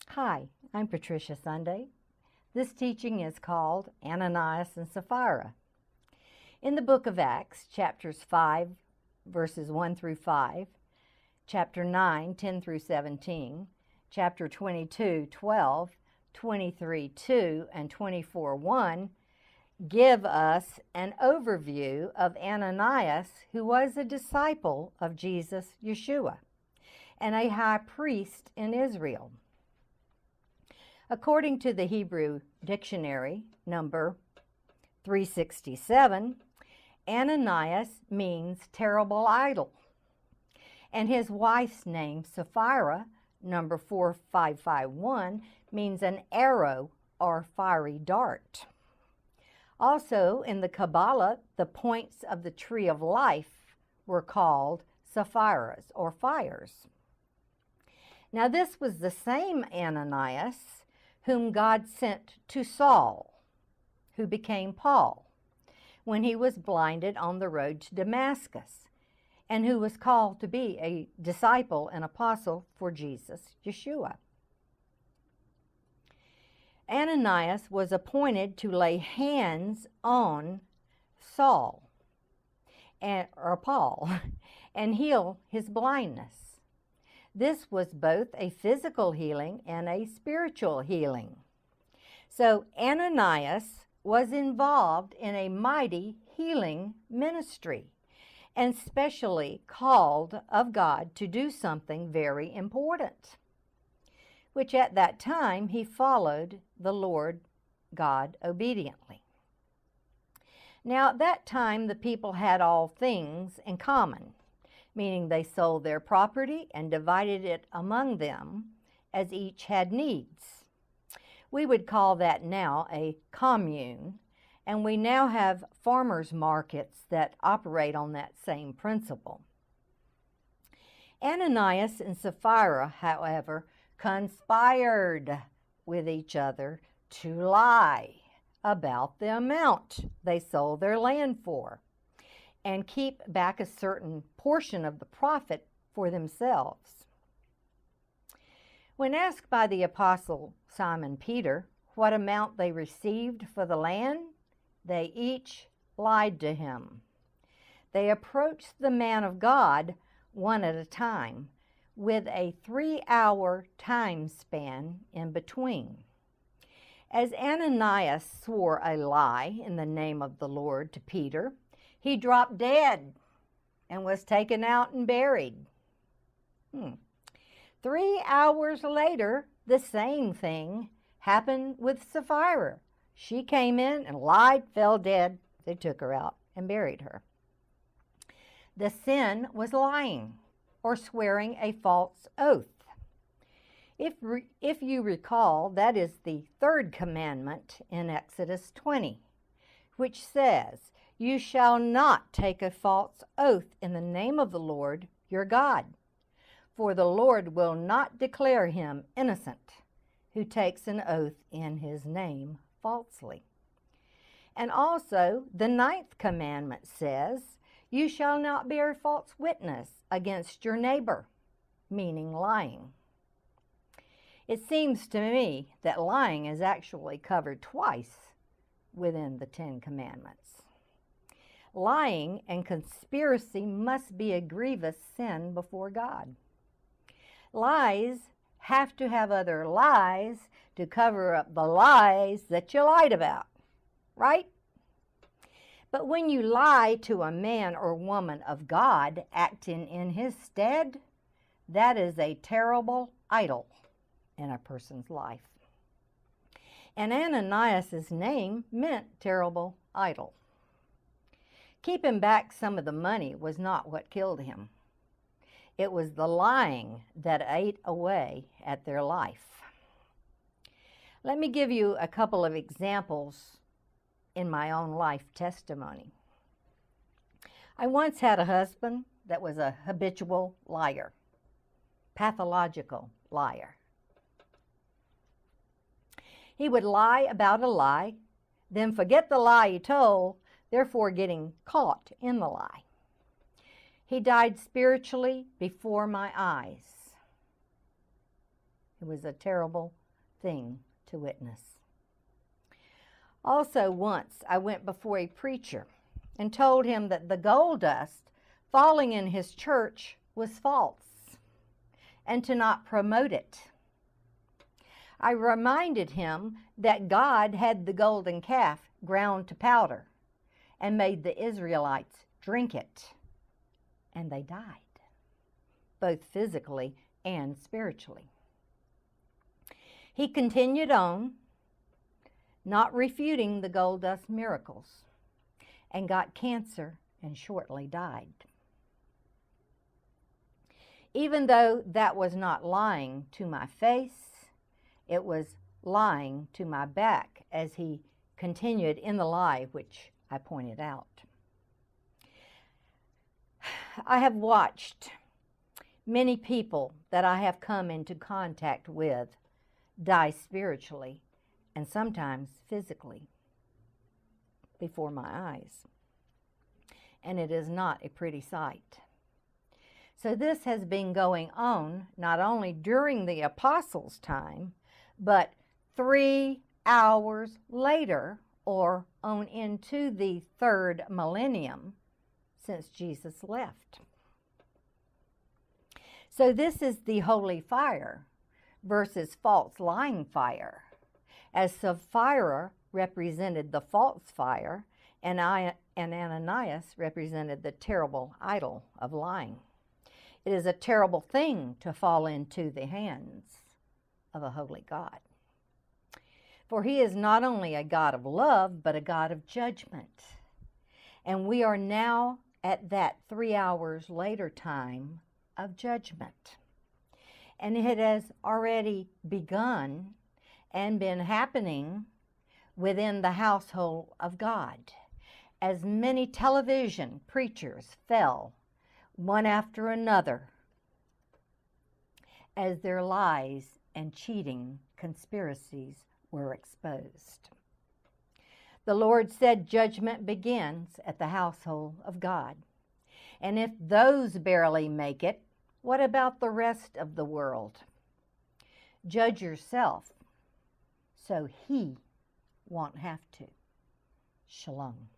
Hi, I'm Patricia Sunday. This teaching is called Ananias and Sapphira. In the book of Acts, chapters 5, verses 1 through 5, chapter 9, 10 through 17, chapter 22, 12, 23, 2, and 24, 1, give us an overview of Ananias, who was a disciple of Jesus Yeshua and a high priest in Israel. According to the Hebrew dictionary, number 367, Ananias means terrible idol, and his wife's name, Sapphira, number 4551, means an arrow or fiery dart. Also, in the Kabbalah, the points of the tree of life were called Sapphiras, or fires. Now, this was the same Ananias whom God sent to Saul, who became Paul, when he was blinded on the road to Damascus, and who was called to be a disciple and apostle for Jesus Yeshua. Ananias was appointed to lay hands on Paul, and heal his blindness. This was both a physical healing and a spiritual healing. So Ananias was involved in a mighty healing ministry, and specially called of God to do something very important, which at that time he followed the Lord God obediently. Now at that time the people had all things in common, meaning they sold their property and divided it among them as each had needs. We would call that now a commune, and we now have farmers markets that operate on that same principle. Ananias and Sapphira, however, conspired with each other to lie about the amount they sold their land for and keep back a certain portion of the profit for themselves. When asked by the apostle Simon Peter what amount they received for the land, they each lied to him. They approached the man of God one at a time, with a 3-hour time span in between. As Ananias swore a lie in the name of the Lord to Peter, he dropped dead and was taken out and buried. 3 hours later, the same thing happened with Sapphira. She came in and lied, fell dead. They took her out and buried her. The sin was lying, or swearing a false oath. If you recall, that is the third commandment in Exodus 20, which says, "You shall not take a false oath in the name of the Lord your God, for the Lord will not declare him innocent who takes an oath in his name falsely." And also, the 9th commandment says, "You shall not bear false witness against your neighbor," meaning lying. It seems to me that lying is actually covered twice within the 10 commandments. Lying and conspiracy must be a grievous sin before God. Lies have to have other lies to cover up the lies that you lied about, right? But when you lie to a man or woman of God acting in his stead, that is a terrible idol in a person's life. And Ananias' name meant terrible idol. Keeping back some of the money was not what killed him. It was the lying that ate away at their life. Let me give you a couple of examples in my own life testimony. I once had a husband that was a habitual liar, pathological liar. He would lie about a lie, then forget the lie he told, therefore getting caught in the lie. He died spiritually before my eyes. It was a terrible thing to witness. Also, once I went before a preacher and told him that the gold dust falling in his church was false and to not promote it. I reminded him that God had the golden calf ground to powder and made the Israelites drink it, and they died, both physically and spiritually. He continued on, not refuting the gold dust miracles, and got cancer and shortly died. Even though that was not lying to my face, it was lying to my back as he continued in the lie which I pointed out. I have watched many people that I have come into contact with die spiritually and sometimes physically before my eyes. And it is not a pretty sight. So this has been going on not only during the apostles' time, but 3 hours later, or on into the 3rd millennium since Jesus left. So this is the holy fire versus false lying fire, as Sapphira represented the false fire and Ananias represented the terrible idol of lying. It is a terrible thing to fall into the hands of a holy God. For he is not only a God of love, but a God of judgment. And we are now at that 3 hours later time of judgment. And it has already begun and been happening within the household of God, as many television preachers fell one after another as their lies and cheating conspiracies were exposed. The Lord said judgment begins at the household of God. And if those barely make it, what about the rest of the world? Judge yourself so he won't have to. Shalom.